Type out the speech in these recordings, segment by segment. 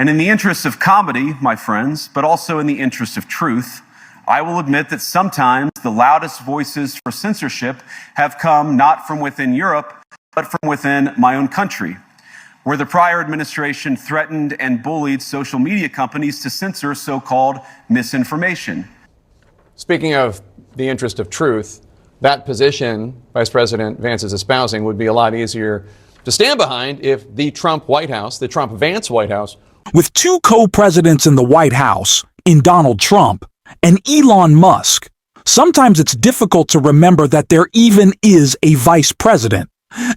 And in the interest of comedy, my friends, but also in the interest of truth, I will admit that sometimes the loudest voices for censorship have come not from within Europe, but from within my own country, where the prior administration threatened and bullied social media companies to censor so-called misinformation. Speaking of the interest of truth, that position Vice President Vance is espousing would be a lot easier to stand behind if the Trump White House, the Trump-Vance White House, with two co-presidents in the White House, in Donald Trump and Elon Musk, sometimes it's difficult to remember that there even is a vice president,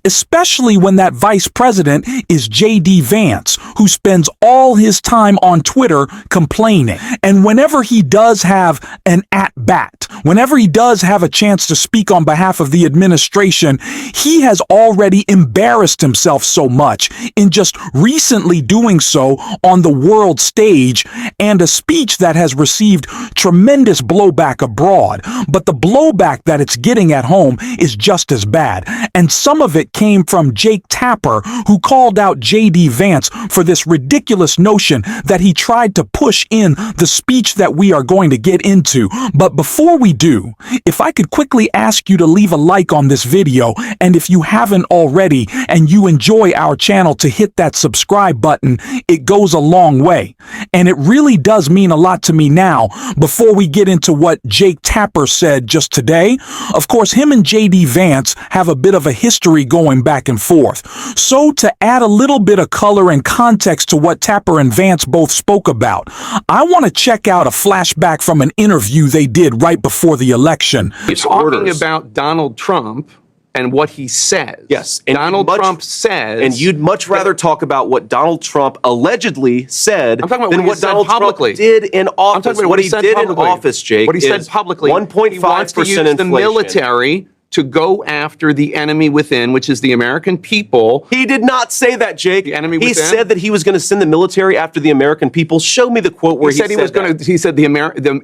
especially when that vice president is J.D. Vance, who spends all his time on Twitter complaining. And whenever he does have an at-bat, whenever he does have a chance to speak on behalf of the administration, he has already embarrassed himself so much in just recently doing so on the world stage, and a speech that has received tremendous blowback abroad. But the blowback that it's getting at home is just as bad. And some of it came from Jake Tapper, who called out J.D. Vance for this ridiculous notion that he tried to push in the speech that we are going to get into. But before we do, if I could quickly ask you to leave a like on this video, and if you haven't already and you enjoy our channel, to hit that subscribe button. It goes a long way. And it really does mean a lot to me now. Before we get into what Jake Tapper said just today, of course, him and J.D. Vance have a bit of a history going back and forth. So to add a little bit of color and context to what Tapper and Vance both spoke about, I want to check out a flashback from an interview they did right before the election. Talking about Donald Trump and what he says. Yes. And Donald Trump says... And you'd much rather talk about what Donald Trump allegedly said than what Donald Trump did in office. I'm talking about what he did in office, Jake, what he said publicly. 1.5% he wants to use inflation. The military to go after the enemy within, which is the American people. He did not say that, Jake. The enemy he within? said that he was going to send the military after the American people. Show me the quote where he said he was going to. He said the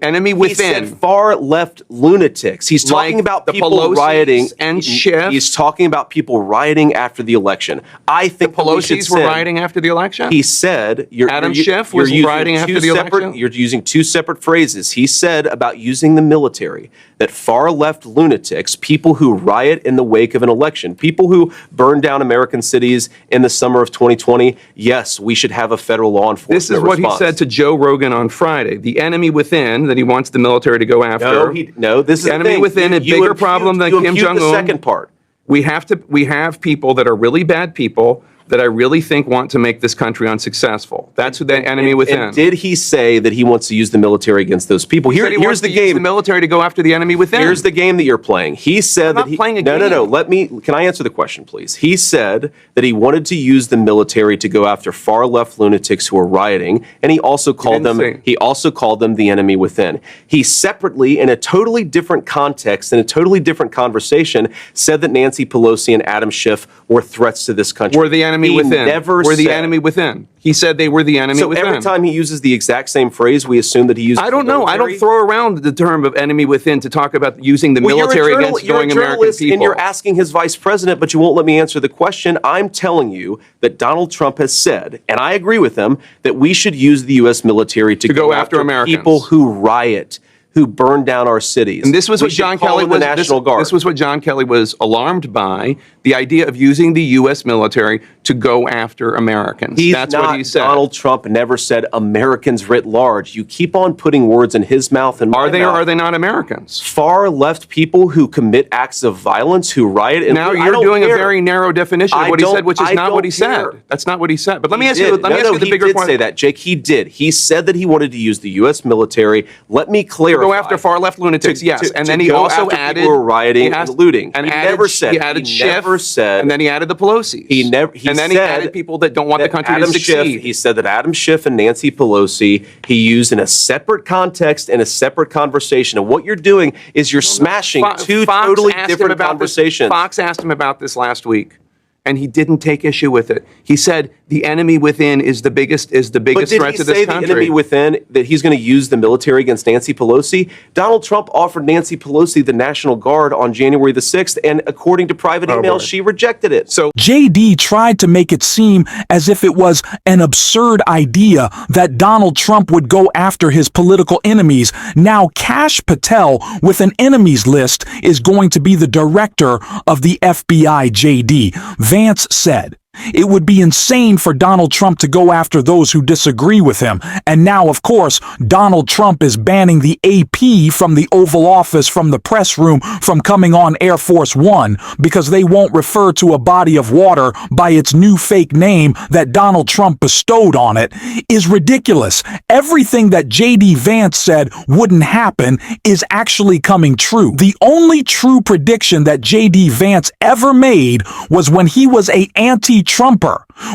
enemy within. He said far left lunatics. He's talking like about the people Pelosi's rioting and Schiff. He's talking about people rioting after the election. I think the Pelosi's were rioting after the election. He said Adam Schiff was rioting after the election. You're using two separate phrases. He said about using the military that far left lunatics, people who riot in the wake of an election, people who burn down American cities in the summer of 2020, yes, we should have a federal law enforcement This is what he said to Joe Rogan on Friday. The enemy within that he wants the military to go after. No, this is the enemy within, a bigger problem than Kim Jong-un. The second part. We have people that are really bad people that I really think want to make this country unsuccessful. That's who that enemy within. And did he say that he wants to use the military against those people? Here's the game. Use the military to go after the enemy within. Here's the game that you're playing. He said that I'm not playing a game. No. Can I answer the question, please? He said that he wanted to use the military to go after far left lunatics who are rioting, and he also called them the enemy within. He separately, in a totally different context, in a totally different conversation, said that Nancy Pelosi and Adam Schiff were threats to this country. Were the enemy within. Were the enemy within. He said they were the enemy within. So every time he uses the exact same phrase, we assume that he uses I don't know. I don't throw around the term of enemy within to talk about using the military against going American people. And you're asking his vice president, but you won't let me answer the question. I'm telling you that Donald Trump has said, and I agree with him, that we should use the U.S. military to go after Americans. People who riot, who burn down our cities. And this was what John Kelly was. This was what John Kelly was alarmed by: the idea of using the U.S. military to go after Americans. That's what he said. Donald Trump never said Americans writ large. You keep on putting words in his mouth and my Are they mouth. or are they not Americans? Far left people who commit acts of violence, who riot. And now you're doing a very narrow definition of what he said, which is not what he said. That's not what he said. But let me ask you. Let me ask you the bigger point. He did say that, Jake. He did. He said that he wanted to use the U.S. military. Let me clarify. Go after far left lunatics, yes. And then he also added people who were rioting and looting. And he never said. He added Schiff. And then he added the Pelosi's. And then he added people that don't want the country to succeed. He said that Adam Schiff and Nancy Pelosi he used in a separate context in a separate conversation. And what you're doing is you're smashing two totally different conversations. Fox asked him about this last week, and he didn't take issue with it. He said the enemy within is the biggest threat to this country. But did he say the enemy within, that he's going to use the military against Nancy Pelosi? Donald Trump offered Nancy Pelosi the National Guard on January the 6th, and according to private emails, she rejected it. So JD tried to make it seem as if it was an absurd idea that Donald Trump would go after his political enemies. Now Kash Patel, with an enemies list, is going to be the director of the FBI. JD Vance said it would be insane for Donald Trump to go after those who disagree with him. And now, of course, Donald Trump is banning the AP from the Oval Office, from the press room, from coming on Air Force One, because they won't refer to a body of water by its new fake name that Donald Trump bestowed on it, is ridiculous. Everything that JD Vance said wouldn't happen is actually coming true. The only true prediction that JD Vance ever made was when he was an anti-Trumper,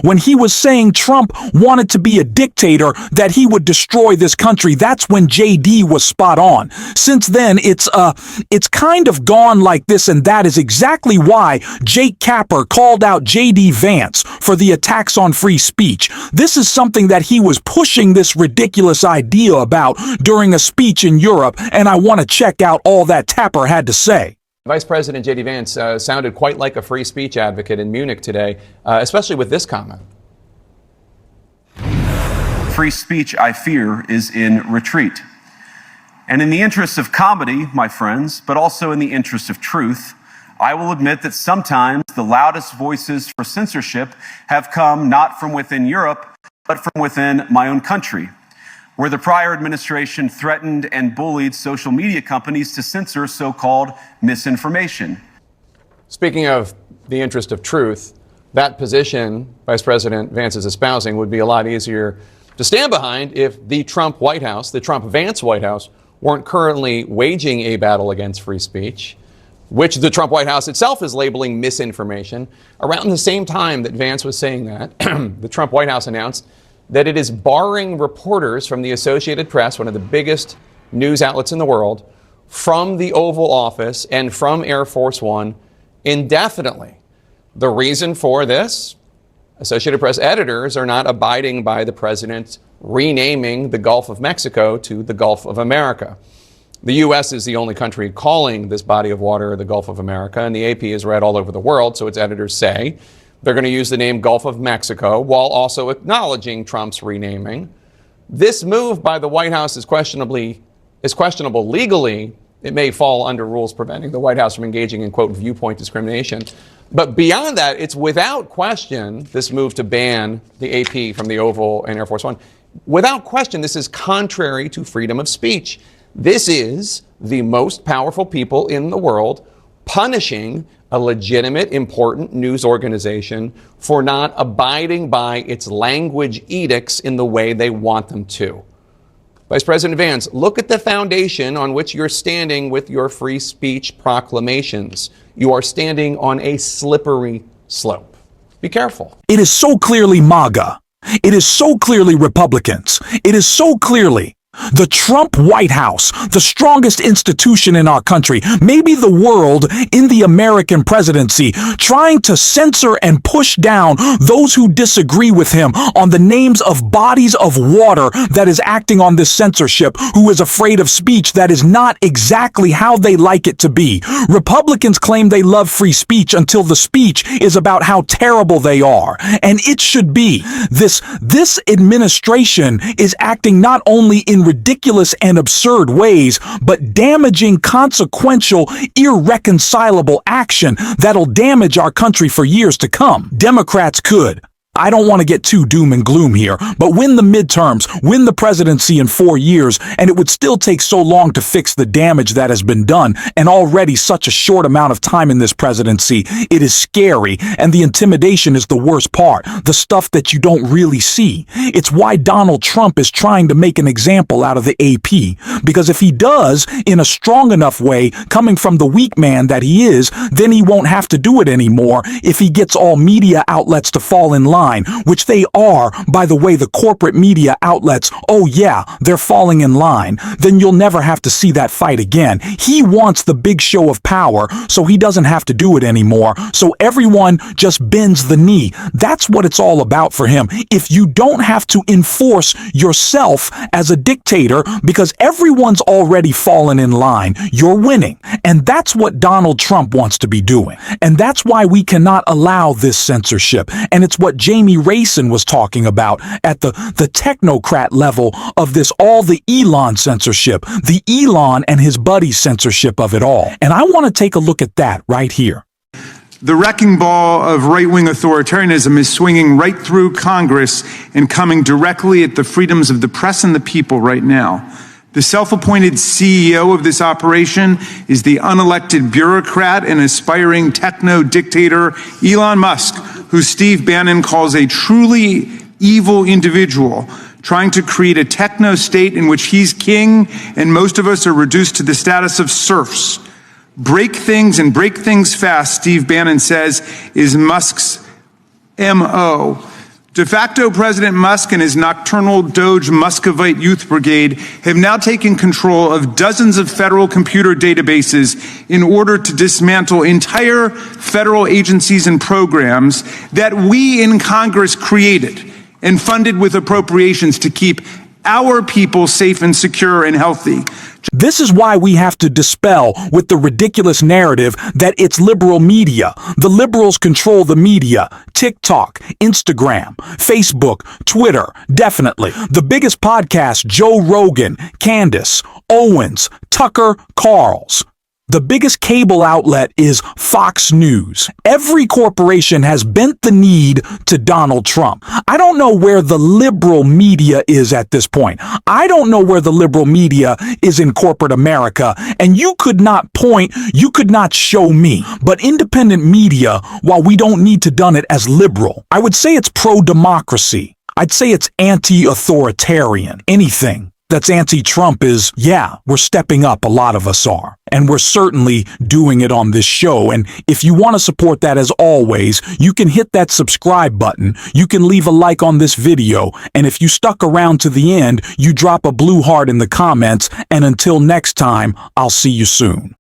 when he was saying Trump wanted to be a dictator, that he would destroy this country. That's when JD was spot on. Since then, it's kind of gone like this, and that is exactly why Jake Tapper called out JD Vance for the attacks on free speech. This is something that he was pushing this ridiculous idea about during a speech in Europe, and I want to check out all that Tapper had to say. Vice President J.D. Vance sounded quite like a free speech advocate in Munich today, especially with this comment. Free speech, I fear, is in retreat. And in the interest of comedy, my friends, but also in the interest of truth, I will admit that sometimes the loudest voices for censorship have come not from within Europe, but from within my own country, where the prior administration threatened and bullied social media companies to censor so-called misinformation. Speaking of the interest of truth, that position Vice President Vance is espousing would be a lot easier to stand behind if the Trump White House, the Trump-Vance White House, weren't currently waging a battle against free speech, which the Trump White House itself is labeling misinformation. Around the same time that Vance was saying that, the Trump White House announced that it is barring reporters from the Associated Press, one of the biggest news outlets in the world, from the Oval Office and from Air Force One indefinitely. The reason for this? Associated Press editors are not abiding by the president renaming the Gulf of Mexico to the Gulf of America. The U.S. is the only country calling this body of water the Gulf of America, and the AP is read all over the world, so its editors say they're going to use the name Gulf of Mexico while also acknowledging Trump's renaming. This move by the White House is questionable legally. It may fall under rules preventing the White House from engaging in, quote, viewpoint discrimination. But beyond that, it's without question, this move to ban the AP from the Oval and Air Force One, without question, this is contrary to freedom of speech. This is the most powerful people in the world punishing a legitimate, important news organization for not abiding by its language edicts in the way they want them to. Vice President Vance, look at the foundation on which you're standing with your free speech proclamations. You are standing on a slippery slope. Be careful. It is so clearly MAGA. It is so clearly Republicans. It is so clearly the Trump White House, the strongest institution in our country, maybe the world, in the American presidency, trying to censor and push down those who disagree with him on the names of bodies of water that is acting on this censorship, who is afraid of speech that is not exactly how they like it to be. Republicans claim they love free speech until the speech is about how terrible they are. And it should be. This administration is acting not only in ridiculous and absurd ways, but damaging, consequential, irreconcilable action that'll damage our country for years to come. Democrats could. I don't want to get too doom and gloom here, but win the midterms, win the presidency in 4 years, and it would still take so long to fix the damage that has been done, and already such a short amount of time in this presidency. It is scary, and the intimidation is the worst part, the stuff that you don't really see. It's why Donald Trump is trying to make an example out of the AP, because if he does, in a strong enough way, coming from the weak man that he is, then he won't have to do it anymore if he gets all media outlets to fall in line. line, which they are, by the way, the corporate media outlets, oh yeah, they're falling in line, then you'll never have to see that fight again. He wants the big show of power, so he doesn't have to do it anymore. So everyone just bends the knee. That's what it's all about for him. If you don't have to enforce yourself as a dictator because everyone's already fallen in line, you're winning. And that's what Donald Trump wants to be doing. And that's why we cannot allow this censorship. And it's what Jamie Rayson was talking about at the technocrat level of this, all the Elon censorship, the Elon and his buddies censorship of it all. And I want to take a look at that right here. The wrecking ball of right-wing authoritarianism is swinging right through Congress and coming directly at the freedoms of the press and the people right now. The self-appointed CEO of this operation is the unelected bureaucrat and aspiring techno-dictator Elon Musk, who Steve Bannon calls a truly evil individual, trying to create a techno-state in which he's king and most of us are reduced to the status of serfs. Break things and break things fast, Steve Bannon says, is Musk's M.O. De facto President Musk and his nocturnal Doge Muscovite Youth Brigade have now taken control of dozens of federal computer databases in order to dismantle entire federal agencies and programs that we in Congress created and funded with appropriations to keep our people safe and secure and healthy. This is why we have to dispel with the ridiculous narrative that it's liberal media. The liberals control the media. TikTok, Instagram, Facebook, Twitter, definitely. The biggest podcast, Joe Rogan, Candace, Owens, Tucker Carlson. The biggest cable outlet is Fox News. Every corporation has bent the knee to Donald Trump. I don't know where the liberal media is at this point. I don't know where the liberal media is in corporate America, and you could not show me. But independent media, while we don't need to done it as liberal, I would say it's pro-democracy. I'd say it's anti-authoritarian. Anything that's anti-Trump is, yeah, we're stepping up, a lot of us are. And we're certainly doing it on this show. And if you want to support that, as always, you can hit that subscribe button. You can leave a like on this video. And if you stuck around to the end, you drop a blue heart in the comments. And until next time, I'll see you soon.